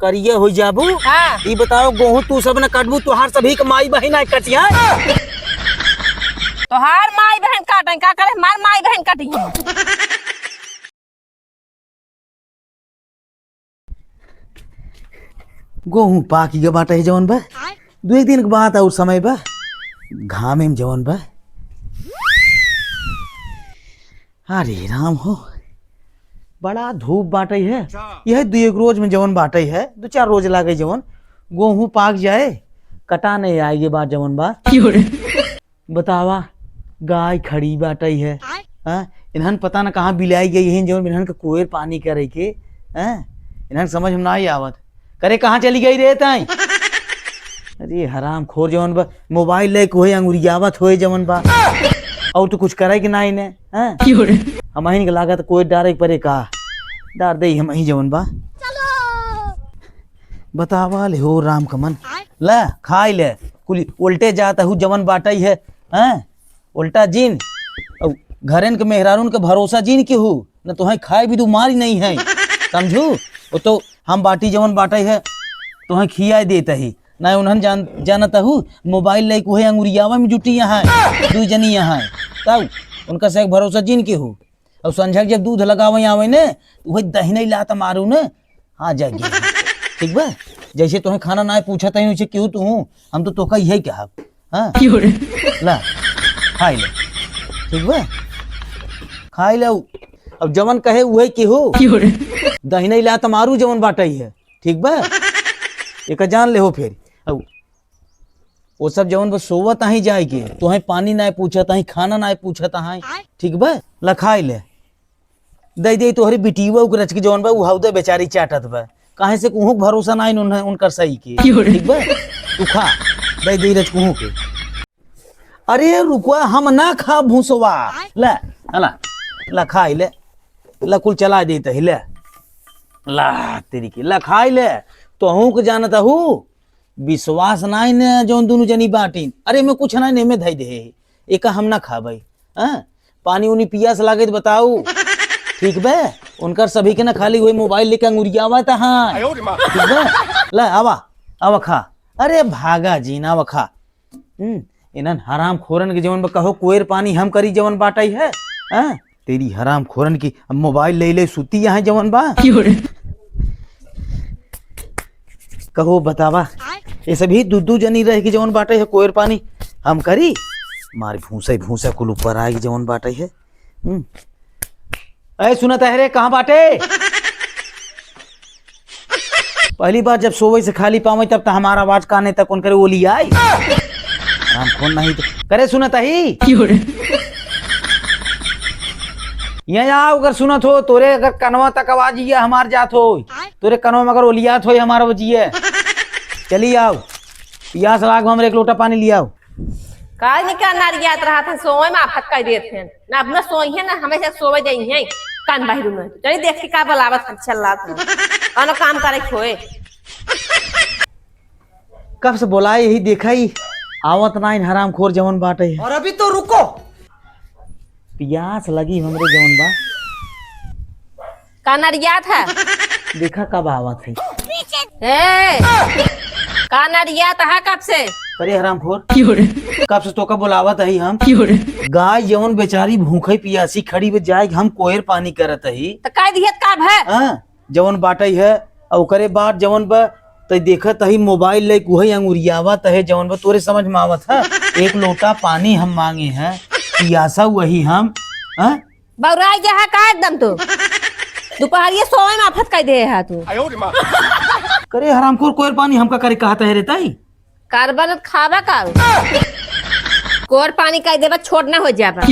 करिए हो जाबू। हाँ। ई बताओ गेहूं तू सब न कटबू तुहार सभी के माई बहिन आई कटिया। तो हार माई बहन काटें का करे मार माई बहन कटी है। गेहूं पाकी के बाटे जवन बा 2 दिन के बाद और समय बा घामे में जवन बा। अरे राम हो बड़ा धूप बाटे है। यह 2-1 रोज में जवन बाटे है 2-4 रोज लागे जवन गेहूं पाक जाए कटा नहीं आएगी बात जवन बा। बतावा गाय खड़ी बाटे है। इन्हन पता न कहाँ बिलाई गई है जवन इन्हन के कुएर पानी करे के। इन्हन समझ में नहीं आवत करे कहाँ चली गई रे ताई। अरे हराम खोर जवन बा मोबाइल ले के अंगुरियावत होए जवन बा और तो कुछ करे कि नहीं ने। हम के लागत कोई डारे परे का डार दे हम जवन बा। बतावा ले हो राम कमन ला खाई ले कुल उल्टे जाता हूँ जवन बाटई है। उल्टा जीन और घरन के मेहरारून के भरोसा जीन के हूँ न तो खाए भी तू मारी नहीं है समझू। वो तो हम बाटी जवन बाटई है तो खियाए देता ही ना उन्हन जानता हूँ मोबाइल ले के अंगुरियावा में जुटी यहाँ 2 जनी यहाँ तब उनका से भरोसा जीन के हूँ। और संझा जब दूध लगावे आवे ने वही दही लात मारू ने आ जाएगी ठीक बा। जैसे तुम्हें खाना ना पूछा था वैसे क्यों तू हम तो तोका यही कहा। हाँ ला खाई ले ठीक बा खाई ले। अब जवन कहे वही केहू दही लात मारू जवन बाटई है ठीक बा एक जान ले हो। फिर अब वो सब जवन बस सोवत ही जाए के तो पानी ना पूछत ही खाना ना पूछत है ठीक बा लखाई ले दे दे तोहरी बिटिवा रच के जवन बा उहाउदे बेचारी चाटत बा काहे से कुहू भरोसा ना उनकर सही के ठीक बा तू खा दे दे रच कुहू के। अरे रुकवा हम ना खा भूसवा ले ला ला खाई ले ला कुल चला देते ही ले ला तेरी की ला खाई ले तो के जानता हूँ विश्वास नहीं ने जो दोनों जनी बाटी। अरे मैं कुछ नहीं में धई दे एक हम ना खा भाई। पानी उनी पियास लागे तो बताऊ ठीक बे उनकर सभी के ना खाली हुई मोबाइल लेके अंगुरियावा था। हाँ ठीक बे ला आवा आवा खा। अरे भागा जी ना आवा खा। इन्हन हराम खोरन के जवन कहो कोयर पानी हम करी जवन बाटाई है। तेरी हराम खोरन की मोबाइल ले ले सुती यहाँ जवन बा कहो बतावा ये सभी 2 जनी रह के जवन बाटे है कोयर पानी हम करी मार भूसा कुल ऊपर आएगी जवन बाटे है। अरे सुना तहरे कहाँ बाटे पहली बार जब सोवे से खाली पावे तब तो हमारा आवाज काने तक कौन करे ओली आई हम फोन नहीं तो करे सुना तही यहाँ अगर सुनत हो तोरे अगर कनवा तक आवाज ये हमार जात हो तोरे कनवा में अगर ओलियात हो हमारा बजिए चली आओ पियास लाग हमरे 1 लोटा पानी लिया आओ। काहे नहीं क्या नारियात रहा था सोए में आफत कर देते हैं ना अपना सोई है ना हमेशा सोवे जाई है कान बाहर में चली देख के का बलावत चल रहा था कौन काम करे खोए कब से बोला यही देखा ही आवत ना इन हराम खोर जवन बाटे है। और अभी तो रुको पियास लगी हमरे जवन बा का नारियात है देखा कब आवत है। का नारियात है कब से अरे हराम खोर कब से तो का बुलावत है हम गाय जवन बेचारी भूखे पियासी खड़ी में जाए हम कोयर पानी करत है तो का दिहत का है जवन बाटे है और करे बाद जवन बा तो देखत है मोबाइल ले कुहे अंगुरियावत है जवन बा तोरे समझ में आवत है 1 लोटा पानी हम मांगे हैं पियासा वही हम बौराई जा है का एकदम तो दोपहरिया सोए में आफत कर दे है तू करे हरामखोर कोयर पानी हमका करे कहता है रेताई कार्बन खावा का कोर पानी का देवा छोड़ना हो जाबा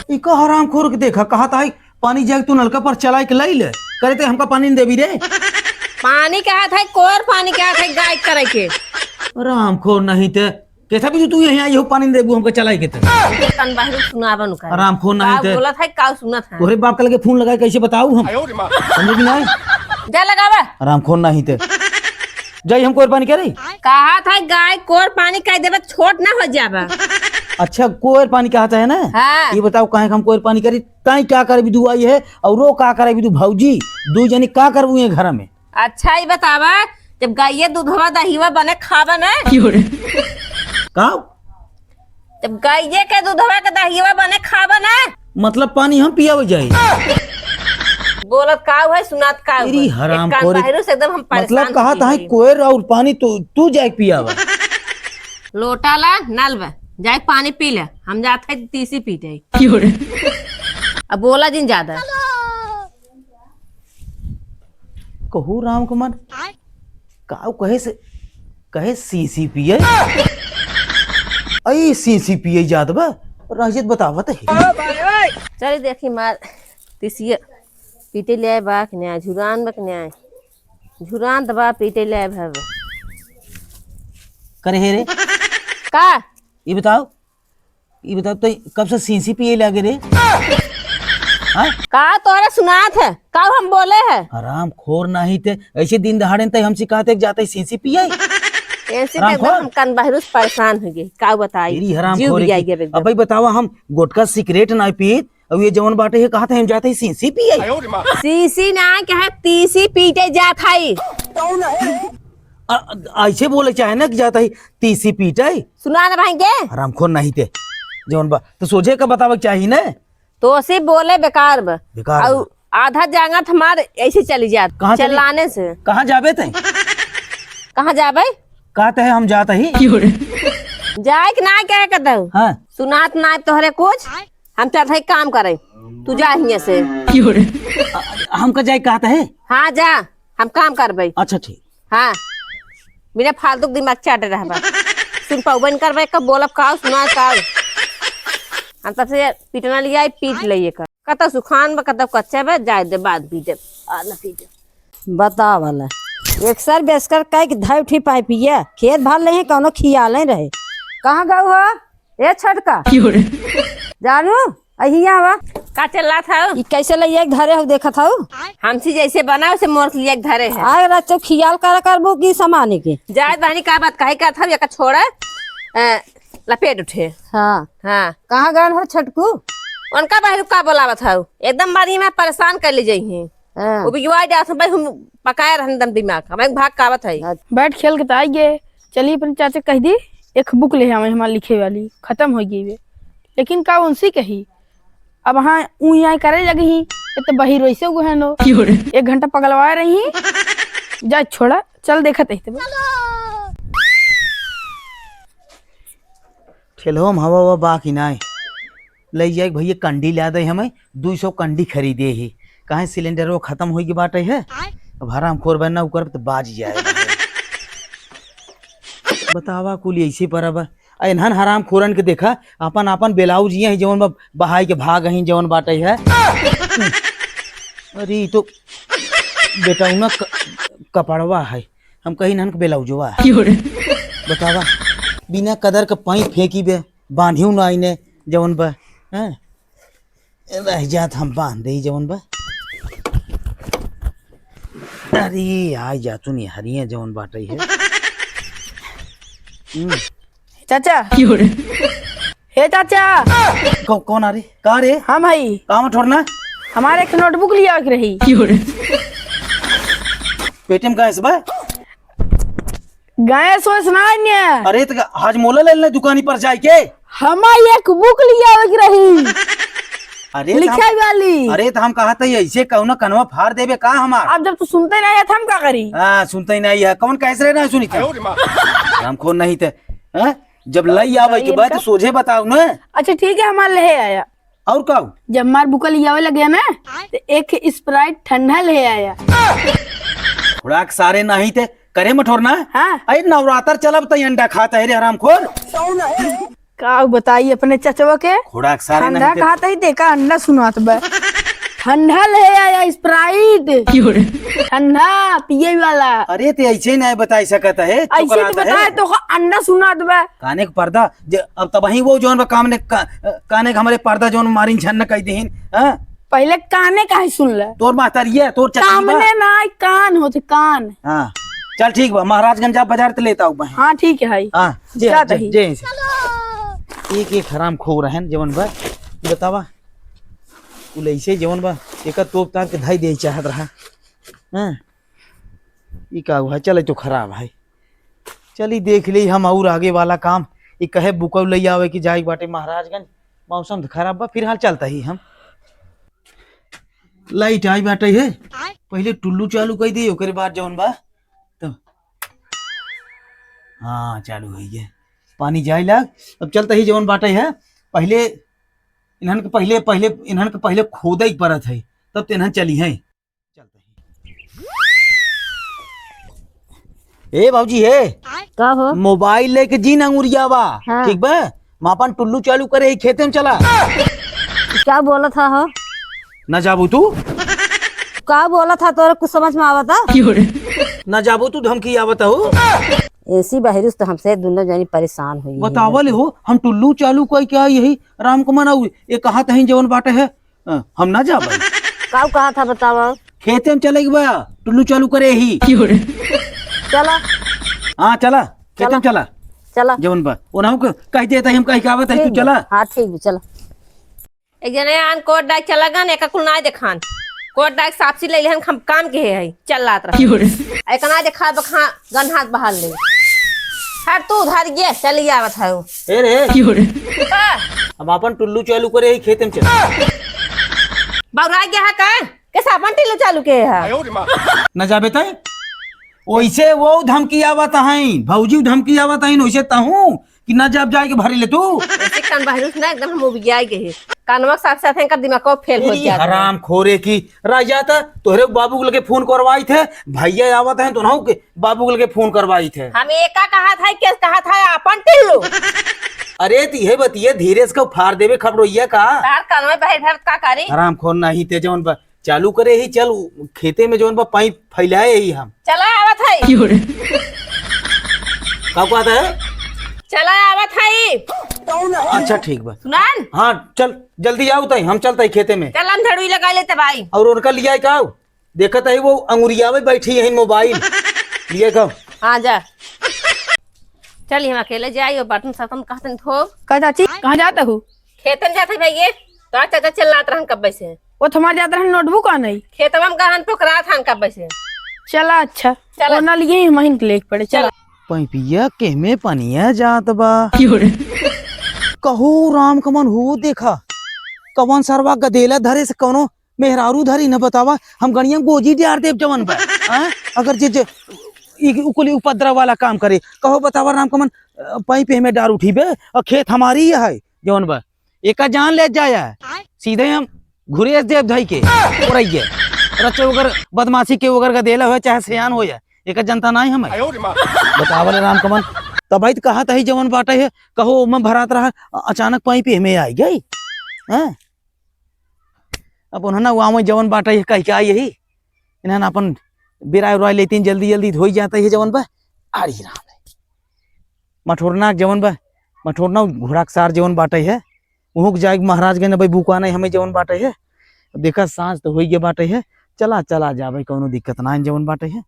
इका हरामखोर के देखा कहता है पानी जाके तू नलका पर चला के लाई ले करे ते हमका पानी देवी रे पानी कहा था कोर पानी कहा था गाय करे के हरामखोर नहीं थे कैसा भी तू यहाँ यो पानी देबू हमका चलाई के कान बाहर सुनावन का हरामखोर नहीं थे बोला था का सुना था तोरे बाप के लगे फोन लगाए कैसे बताऊ हम समझ में नहीं जा लगावा हरामखोर नहीं थे जाई हम कोयर पानी कह रही कहा था गाय कोर पानी कह देबे छोट ना हो जाबा अच्छा कोयर पानी कहता है ना। हाँ। ये बताओ कहे हम कोयर पानी करी ताई क्या करे भी दुआई है और वो का करे भी तू भौजी 2 जनी का करबू ये घर में अच्छा ही बतावा, जब गाये दूधवा दहीवा बने खावा ना, का जब गाये के दूधवा के दहीवा बने खावा ना, मतलब पानी हम पिया जाए? बोलत का है सुनात का तेरी है। हराम एक कान खोरी। बाहरों से एकदम हम परेशान मतलब कहा हो था गई। कोयर और पानी तू जाए पियावा? लोटा ला नल बा, जाए पानी पी ले, हम जाते हैं तीसी पीते। अब बोला जिन ज्यादा कहू राम कुमार का कहे सीसी पिए आई सीसी पिए जात बा राजित बतावत है। चल देखी मार तीसिया पीते ले बा कि नहीं, झुरान बा कि नहीं, झुरान दबा पीते ले भव करे हे रे का ये बताओ तो कब से सीसी पिए लगे रे? हाँ? का तोरा सुनात है का हम बोले है? हराम खोर नहीं थे ऐसे दिन दहाड़े तक हम सिखाते जाते सीसी पिए। ऐसे हराम तो एकदम खोर। हम कान बाहरों से परेशान हो गए, का बताई तेरी हराम जीव खोरी भी आई की। गए एकदम। अब भाई बतावा हम गुटका सिगरेट ना पीत अब ये जवन बाटे है कहा था हम जाते ही सीसी पिए। सीसी ना क्या है, तीसी पीते जात है। ऐसे बोले चाहे ना कि जाता ही तीसी पीटे। सुना ना भाई हराम खोर नहीं थे जवन बा तो सोचे का बतावा चाहिए ना। तो से बोले बेकार बा। बेकार बा। और आधा जांगत हमार ऐसे चली जात कहाँ चली? चलाने से। कहाँ जाबे थे? कहाँ जाबे? कहते हैं हम जाते ही। जाए कि ना क्या कहता हूँ? हाँ सुनात ना तोहरे कुछ, हम चलते हैं काम करे, तू जा हियां से। हमका जाए कहते है। हाँ जा, हम काम करबे। अच्छा ठीक। हाँ बिना फालतू के दिमाग चाटे रहबा। सुन पाउबन करबे कब बोलब का सुना का हम तब से पीटना लिया पीट लिए कर कत सुखान बा कत कच्चे बा जाए दे बाद पीटे आ ना पीटे बता वाला एक सर बेसकर कह के धाय उठी पाई पिया खेत भाल ले कौनो खियाले रहे कहाँ गऊ हो ए छटका जानू अहिया हवा का चल था ई कैसे लइया एक धरे हो देखा था हमसी जैसे बना उसे मोर लिया एक धरे है। आए रचो खियाल कर करबो की समाने के जाए बहनी का बात कहे का था या का छोड़ा लपेट उठे। हाँ हाँ कहाँ गए हो छटकू उनका बाहर का बोलावा था एकदम बारी में परेशान कर ले जाइए। हाँ। वो भी युवा जात भाई हम पकाए रहन दम दिमाग हमें भाग कावत है। बैठ खेल के तो आई गए, चलिए अपने चाचा कह दी एक बुक ले हमें हमारे लिखे वाली खत्म हो गई वे, लेकिन का उनसी कही अब हाँ ऊ यहाँ करे लगी ही तो बही रोइसे हुए हैं नो 1 घंटा पगलवा रही जा छोड़ा चल देखा थे खेलो हम हवा हवा बाकी ना ले जाए भैया कंडी ला दे हमें 200 कंडी खरीदे ही कहे सिलेंडर वो खत्म हो गई बाटे है अब हराम खोर बनना ऊपर तो बाज जाए। बतावा कुल ऐसे पर अब एनहन हराम खोरन के देखा अपन अपन बेलाउज ये है जवन बहाई के भाग ही जवन बाटे है। अरे तो बेटा उना कपड़वा है हम कहीं नहन के बेलाउजवा है। बतावा बिना कदर के पाई फेंकी बे बांधियो ना आईने जवन बा हैं रह जात हम बांध दे जवन बा। अरे आ जातू नहीं हरिया जवन बाटे है। चाचा हे चाचा कौन आ रे का रे हाँ भाई काम छोड़ना हमारे एक नोटबुक लिया के रही पेटीएम का है बा गए सोच ना अरे तो आज मोला ले ले दुकानी पर जाए के हमारी एक बुक लिया के रही अरे तो लिखाई वाली। अरे तो हम कहा था ऐसे कौन कनवा फाड़ देवे का हमार अब जब तू सुनते नहीं है तो हम क्या करी? हाँ सुनते ही नहीं है कौन कैसे ना सुनी थे हम खोन नहीं थे हैं? जब लई आवे के बाद तो सोझे बताओ ना। अच्छा ठीक है हमारे ले आया और का जब हमार बुक लिया लगे ना तो एक स्प्राइट ठंडा ले आया। खुराक सारे नहीं थे करे मठोरना। हाँ अरे नवरात्र चलब तो अंडा खाता है रे हराम खोर का बताइए अपने चचवा के खुराक सारे ठंडा नहीं थे। खाता ही देखा अंडा सुनात बा ठंडा ले आया स्प्राइट ठंडा पिए वाला। अरे ते ऐसे नहीं बता सकता है ऐसे तो बताए तो अंडा सुनात बा काने का पर्दा अब तब वही वो जोन काम ने काने का हमारे पर्दा जोन मारिन छन कह दीन हां पहले काने का ही सुन ले तोर मातरिया तोर चचीबा सामने ना कान होते कान। हां चल ठीक बा महाराजगंज जा बाजार ते लेता हूं। हाँ ठीक है भाई हां जे जात ही। जे एक एक हराम खो रहन जवन बा बतावा उलैसे जवन बा एक तोप ताप के धाई दे चाहत रहा हां ये का हुआ चले तो खराब है। चली देख ली हम और आगे वाला काम। ये कहे बुकौ ले आवे कि जाए बाटे महाराजगंज। मौसम तो खराब बा, फिर हाल चलता ही हम। लाइट आई बाटे है, पहले टुल्लू चालू कर दिए, ओकरे बाद जौन बा तो हाँ चालू हो गया। पानी जाए लग, अब चलता ही जौन बाटे है। पहले इन्हन के पहले खोदे पड़त है, तब तो इन्हन चली है। ए बाबूजी है का हो मोबाइल लेके जी अंगुरिया बा। हाँ। ठीक बा, मापन टुल्लू चालू करे खेते में चला। क्या बोला था हो? न जाबू तू, का बोला था तोरे कुछ समझ में आवता? न जाबू तू धमकी आवत हो। ऐसी बहरिस तो हमसे दोनों जनी परेशान हुई है। बतावल हो हम टुल्लू चालू कोई क्या यही राम को मनाऊ ये कहा तही जवन बाटे है। हम ना जाबे। का कहा था बताओ? खेते में चले बा टुल्लू चालू करे ही। चला हाँ चला खेते में चला चला जवन बा ओनाहु के कह देता हम कह के आवत है तू चला। हाँ ठीक है चला। एक जने आन कोट डाक चला गन एक कुल ना देखान कोट डाक सापसी ले लेहन हम काम के है चल लात रहा एक ना देखा बखा गन हाथ बहाल ले हर तू उधार गे चली आवत है ए रे हम अपन टुल्लू चालू करे ही खेते में चला। बाबरा गया है का कैसा अपन टिल्लू चालू के है न जाबे तय ओइसे वो धमकी आवत है भौजी धमकी आवत है ओइसे तहू कि न जब जाए के भरी ले तू। ऐसे कान बाहर ना एकदम मुबिया गए कानवा साथ साथ का दिमाग को फेल हो गया हराम खोरे की राजा था तोहरे बाबू के फोन करवाई थे भैया आवत है तो ना के बाबू के फोन करवाई थे। हम एका कहा था के कहा था अपन टिल्लू अरे तीहे बतिये धीरे से फाड़ देवे खबरोइया का तार कानवा बाहर भर का करी हराम खोर नहीं थे जौन बा चालू करे ही चल खेते में जौन बा पाइप फैलाए ही हम चला आवत है का कहता है चला आवत है। अच्छा ठीक बा सुनान हाँ चल जल्दी आओ तई हम चलते खेते में चल हम झड़ुई लगा लेते भाई और उनका लिया का देखत है वो अंगुरिया में बैठी है मोबाइल लिए का हाँ जा चलिए हम अकेले जाइए बटन सतन कहते थो का चाची कहाँ जाता हूँ? खेतन जाते भैया तो चाचा चिल्लात रहन कब से वो तुम्हारे जाता है नोटबुक आ नहीं खेतवा में गहन पोखरा था कब से चला। अच्छा चला। और ना लिए महीन के लेके पड़े चला। पैपिया केमे पनिया जात बा कहू राम कमन हो देखा कवन सरवा गदेला धरे से कौनो मेहरारू धरी न बतावा हम गणिया गोजी डार देव जवन बा अगर जे उकुली उपद्रव वाला काम करे कहो बतावा राम कमन पैप में डार उठी बे और खेत हमारी है जवन बा एका जान ले जाया सीधे हम घुरेस देव धई के ओरइए रचे उगर बदमाशी के उगर गदेला हो चाहे सियान हो जाए एक जनता नहीं हमें बतावल राम कमन तब तो कहा था जवन बाटे है कहो मैं भरात रहा अचानक पाइप में आई गई हैं अब उन्होंने वहाँ जवन बाटे है कह के आई यही इन्हें अपन बिराय उराय लेती जल्दी जल्दी धोई जाता है जवन बा आरी राम मठोरना जवन बा मठोरना घोड़ा सार जवन बाटे है वहाँ जाए महाराजगंज भाई बुका नहीं हमें जवन बाटे है देखा सांझ तो हो गया बाटे है चला चला जा भाई कोनो दिक्कत ना जवन बाटे है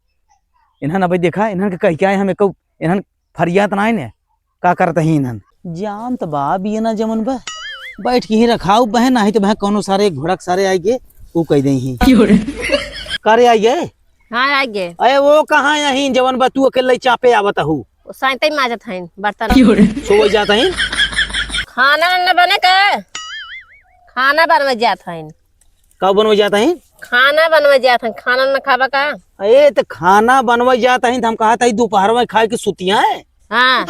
इन्हन अभी देखा इन्हन के कह के आए हमें कब इन्हन फरियात ना ने का करते ही इन्हन जान तो बा भी ना जमन बा बैठ के ही रखाऊ बहन नहीं तो बह कोनो सारे घोड़ा सारे आई गे वो कह दे ही करे आई गए। हाँ आ गए अरे वो कहाँ यही जवन बा तू अकेले चापे आवत हूँ साइते माजत हैं बर्तन सो जाता है खाना न बने का खाना बनवा जाता है कब बनवा जाता है खाना बनवा जाता है खाना न खावा का अरे तो खाना बनवा जाता है हम कहा था दोपहर में खाए के सुतिया है हाँ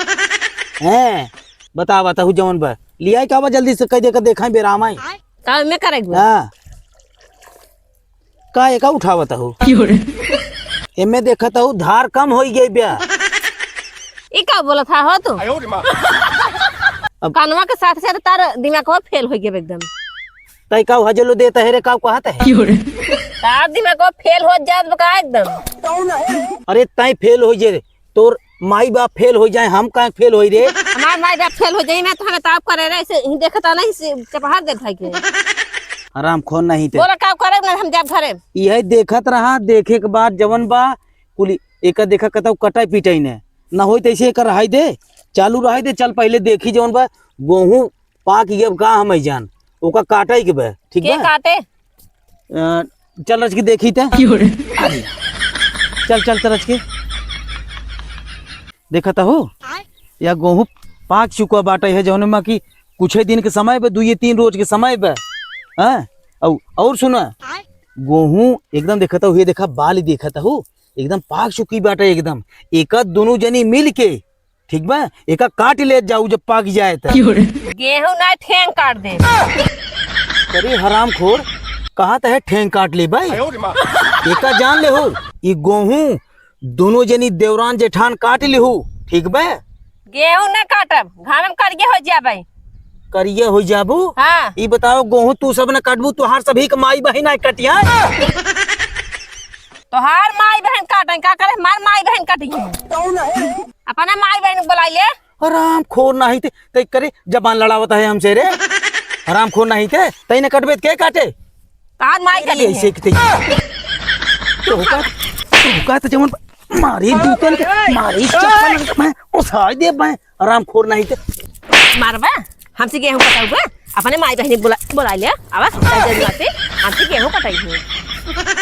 हैं बता बता हूँ जवन बा लिया क्या बा जल्दी से कह दे कर देखा बेराम आई का मैं करेगी हाँ का एक उठावत हूँ एमे देखत हूँ धार कम हो गई ब्या ई का बोला था हो तू कानवा के साथ साथ तार दिमाग फेल हो गया एकदम तय का हजलो देता है रे का कहता है तार दिमाग फेल हो जात बका एकदम अरे तय फेल हो जे तोर माई बाप फेल हो जाए हम का फेल होई रे हमार माई बाप फेल हो जाई मैं तो हमें ताप करे रे ऐसे ही देखता नहीं चपहार दे भाई के आराम खोन नहीं थे बोला का करे ना हम जब घरे यही देखत रहा देखे के बाद जवन बा कुली एक देखा कतौ कटाई पिटाई ने ना होई तैसे एक रहाई दे चालू रहाई दे चल पहले देखी जवन बा गेहूं पाक गए का हम जान ओका काटाई के बा ठीक के बा काटे चल रच के देखी ते चल चल तरज के देखता हो या गेहूं पाक चुका बाटे है जौन में कि कुछ दिन के समय पे 2-3 रोज के समय पे हाँ और सुना गेहूं एकदम देखता हो, ये देखा बाल देखता हो एकदम पाक चुकी बाटे एकदम। एक दोनों जनी मिल के ठीक बा एक काट ले जाऊ जब पाक जाए तो गेहूं ना ठेंग काट दे। अरे हराम खोर कहा है ठेंग काट ले भाई, एक जान ले हो ये गेहूं दोनों जनी देवरान जेठान काट ले हो ठीक बा। गेहूं ना काटब घाम में करिए हो जाबे करिए हो जाबू। हाँ ये बताओ गेहूं तू सब न काटबू तुहार सभी के माई बहन आई कटिया तोहार माई बहन काटे का करे मार माई बहन काटी अपना माई बहन बुलाई ले। हराम खोर नहीं थे करे जबान लड़ावता है हमसे रे, हराम खोर नहीं थे तई न कटबे के काटे तार माई कली है। ऐसे के तो जमन मारी दूतन के मारी चप्पल मैं उसाई दे मैं हराम खोर नहीं थे मारबा हमसे गेहूं कटाऊबा अपने माई बहन बुलाई ले आवाज हमसे गेहूं कटाई है।